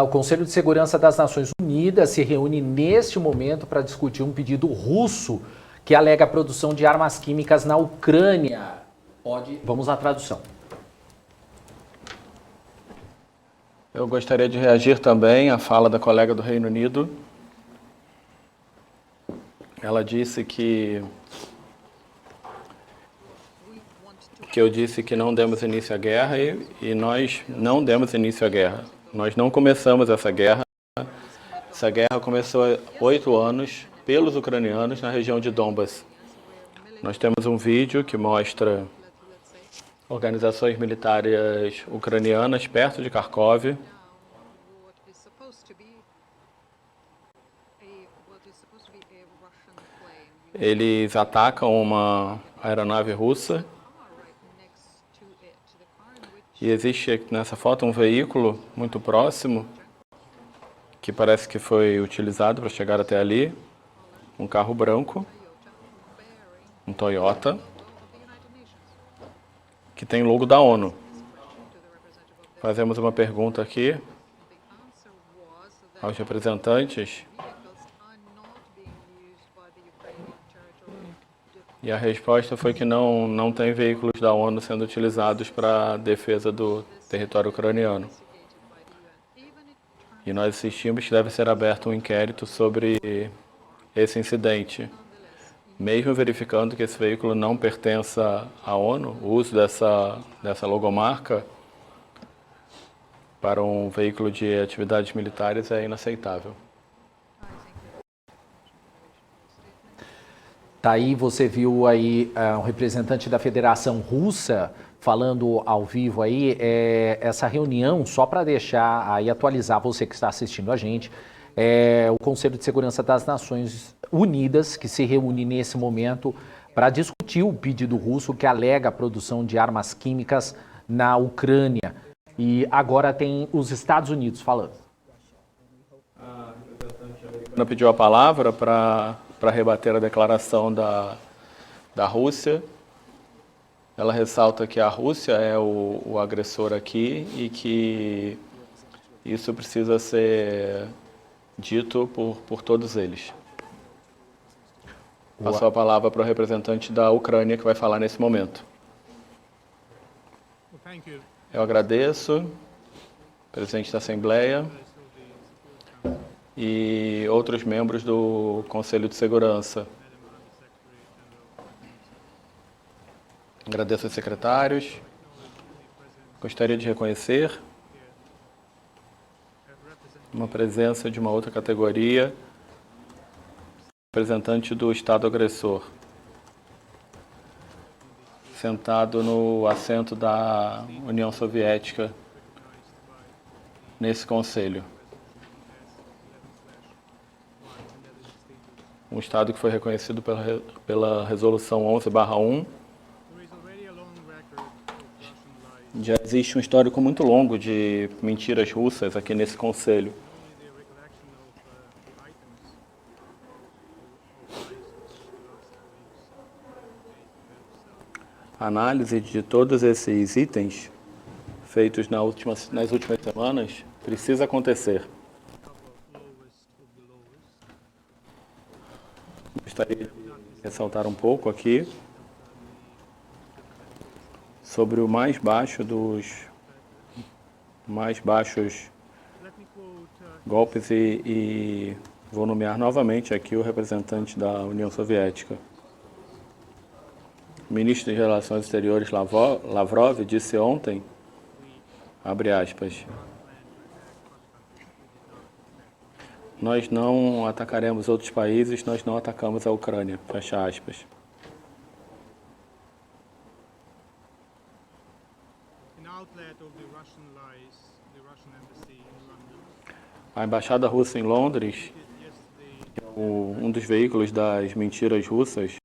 O Conselho de Segurança das Nações Unidas se reúne neste momento para discutir um pedido russo que alega a produção de armas químicas na Ucrânia. Vamos à tradução. Eu gostaria de reagir também à fala da colega do Reino Unido. Ela disse que eu disse que não demos início à guerra e nós não demos início à guerra. Nós não começamos essa guerra. Essa guerra começou há 8 anos pelos ucranianos na região de Donbas. Nós temos um vídeo que mostra organizações militares ucranianas perto de Kharkov. Eles atacam uma aeronave russa e existe nessa foto um veículo muito próximo que parece que foi utilizado para chegar até ali, um carro branco, um Toyota, que tem logo da ONU. Fazemos uma pergunta aqui aos representantes e a resposta foi que não tem veículos da ONU sendo utilizados para a defesa do território ucraniano. E nós insistimos que deve ser aberto um inquérito sobre esse incidente, mesmo verificando que esse veículo não pertença à ONU. O uso dessa logomarca para um veículo de atividades militares é inaceitável. Tá aí, você viu aí um representante da Federação Russa falando ao vivo aí, essa reunião, só para deixar aí, atualizar você que está assistindo a gente, o Conselho de Segurança das Nações Unidas, que se reúne nesse momento para discutir o pedido russo que alega a produção de armas químicas na Ucrânia. E agora tem os Estados Unidos falando. A representante americana pediu a palavra para rebater a declaração da Rússia. Ela ressalta que a Rússia é o agressor aqui e que isso precisa ser dito por todos eles. Passou a palavra para o representante da Ucrânia, que vai falar nesse momento. Eu agradeço, presidente da Assembleia e outros membros do Conselho de Segurança. Agradeço aos secretários. Gostaria de reconhecer uma presença de uma outra categoria, representante do Estado agressor, sentado no assento da União Soviética nesse conselho. Um Estado que foi reconhecido pela Resolução 11/1. Já existe um histórico muito longo de mentiras russas aqui nesse conselho. A análise de todos esses itens feitos nas últimas semanas precisa acontecer. Gostaria de ressaltar um pouco aqui sobre o mais baixo dos mais baixos golpes e vou nomear novamente aqui o representante da União Soviética. O ministro de Relações Exteriores Lavrov disse ontem, abre aspas, nós não atacaremos outros países, nós não atacamos a Ucrânia, fecha aspas. A Embaixada Russa em Londres, um dos veículos das mentiras russas,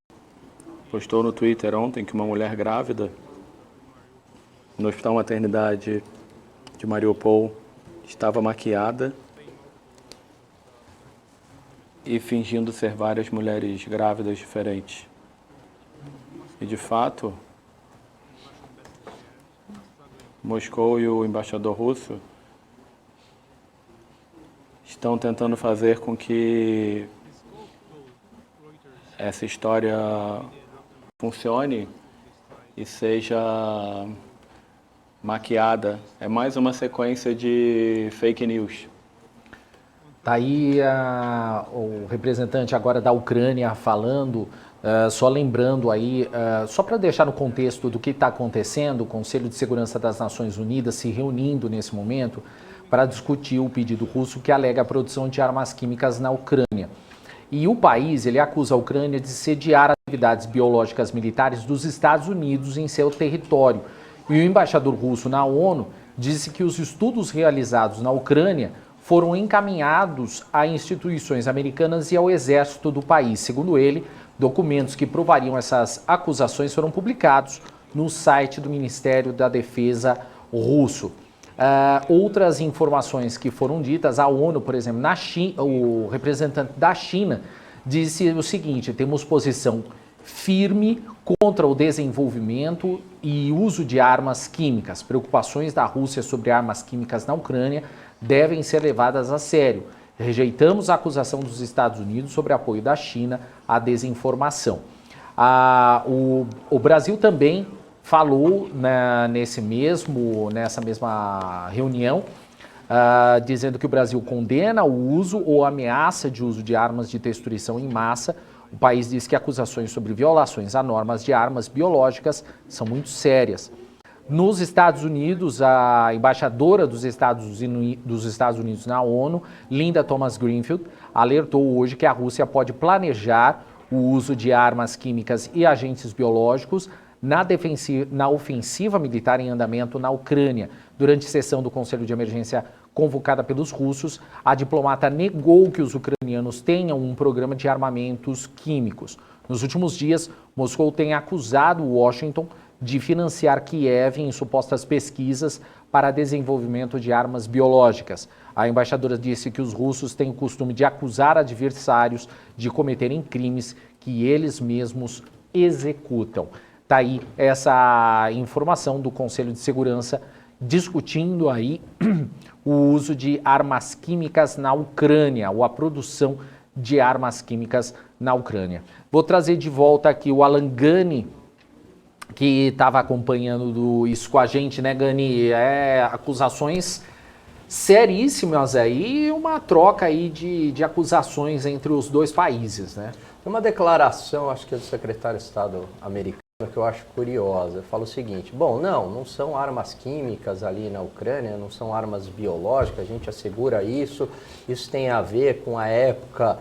postou no Twitter ontem que uma mulher grávida no Hospital Maternidade de Mariupol estava maquiada e fingindo ser várias mulheres grávidas diferentes. E, de fato, Moscou e o embaixador russo estão tentando fazer com que essa história funcione e seja maquiada. É mais uma sequência de fake news. Tá aí o representante agora da Ucrânia falando, só lembrando aí, só para deixar no contexto do que está acontecendo, o Conselho de Segurança das Nações Unidas se reunindo nesse momento para discutir o pedido russo que alega a produção de armas químicas na Ucrânia. E o país, ele acusa a Ucrânia de sediar atividades biológicas militares dos Estados Unidos em seu território. E o embaixador russo na ONU disse que os estudos realizados na Ucrânia foram encaminhados a instituições americanas e ao exército do país. Segundo ele, documentos que provariam essas acusações foram publicados no site do Ministério da Defesa russo. Outras informações que foram ditas, a ONU, por exemplo, na China, o representante da China disse o seguinte: temos posição firme contra o desenvolvimento e uso de armas químicas. Preocupações da Rússia sobre armas químicas na Ucrânia devem ser levadas a sério. Rejeitamos a acusação dos Estados Unidos sobre apoio da China à desinformação. O Brasil também falou nessa mesma reunião, dizendo que o Brasil condena o uso ou ameaça de uso de armas de destruição em massa. O país diz que acusações sobre violações a normas de armas biológicas são muito sérias. Nos Estados Unidos, a embaixadora dos Estados Unidos na ONU, Linda Thomas-Greenfield, alertou hoje que a Rússia pode planejar o uso de armas químicas e agentes biológicos na ofensiva militar em andamento na Ucrânia. Durante sessão do Conselho de Emergência convocada pelos russos, a diplomata negou que os ucranianos tenham um programa de armamentos químicos. Nos últimos dias, Moscou tem acusado Washington de financiar Kiev em supostas pesquisas para desenvolvimento de armas biológicas. A embaixadora disse que os russos têm o costume de acusar adversários de cometerem crimes que eles mesmos executam. Está aí essa informação do Conselho de Segurança discutindo aí o uso de armas químicas na Ucrânia, ou a produção de armas químicas na Ucrânia. Vou trazer de volta aqui o Alan Gani, que estava acompanhando isso com a gente, né, Gani? Acusações seríssimas aí e uma troca aí de acusações entre os dois países, né? Tem uma declaração, acho que é do secretário de Estado americano, que eu acho curiosa. Fala o seguinte: bom, não são armas químicas ali na Ucrânia, não são armas biológicas, a gente assegura isso tem a ver com a época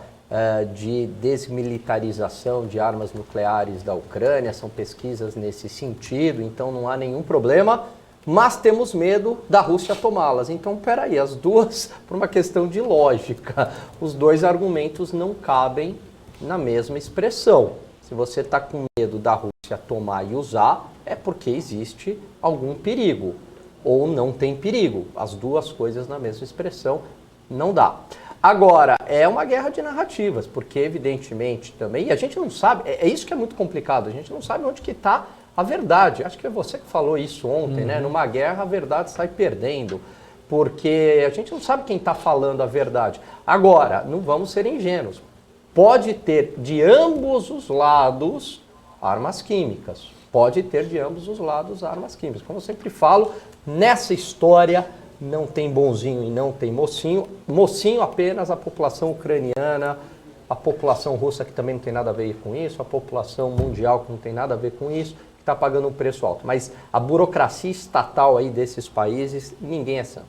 de desmilitarização de armas nucleares da Ucrânia, são pesquisas nesse sentido, então não há nenhum problema, mas temos medo da Rússia tomá-las. Então, peraí, as duas, por uma questão de lógica, os dois argumentos não cabem na mesma expressão. Se você está com medo da Rússia tomar e usar, é porque existe algum perigo, ou não tem perigo. As duas coisas na mesma expressão não dá. Agora, é uma guerra de narrativas, porque evidentemente também, e a gente não sabe, é isso que é muito complicado, a gente não sabe onde que está a verdade. Acho que é você que falou isso ontem, né? Numa guerra a verdade sai perdendo, porque a gente não sabe quem está falando a verdade. Agora, não vamos ser ingênuos, pode ter de ambos os lados armas químicas, pode ter de ambos os lados armas químicas. Como eu sempre falo, nessa história não tem bonzinho e não tem mocinho. Mocinho apenas a população ucraniana, a população russa, que também não tem nada a ver com isso, a população mundial, que não tem nada a ver com isso, que está pagando um preço alto. Mas a burocracia estatal aí desses países, ninguém é santo.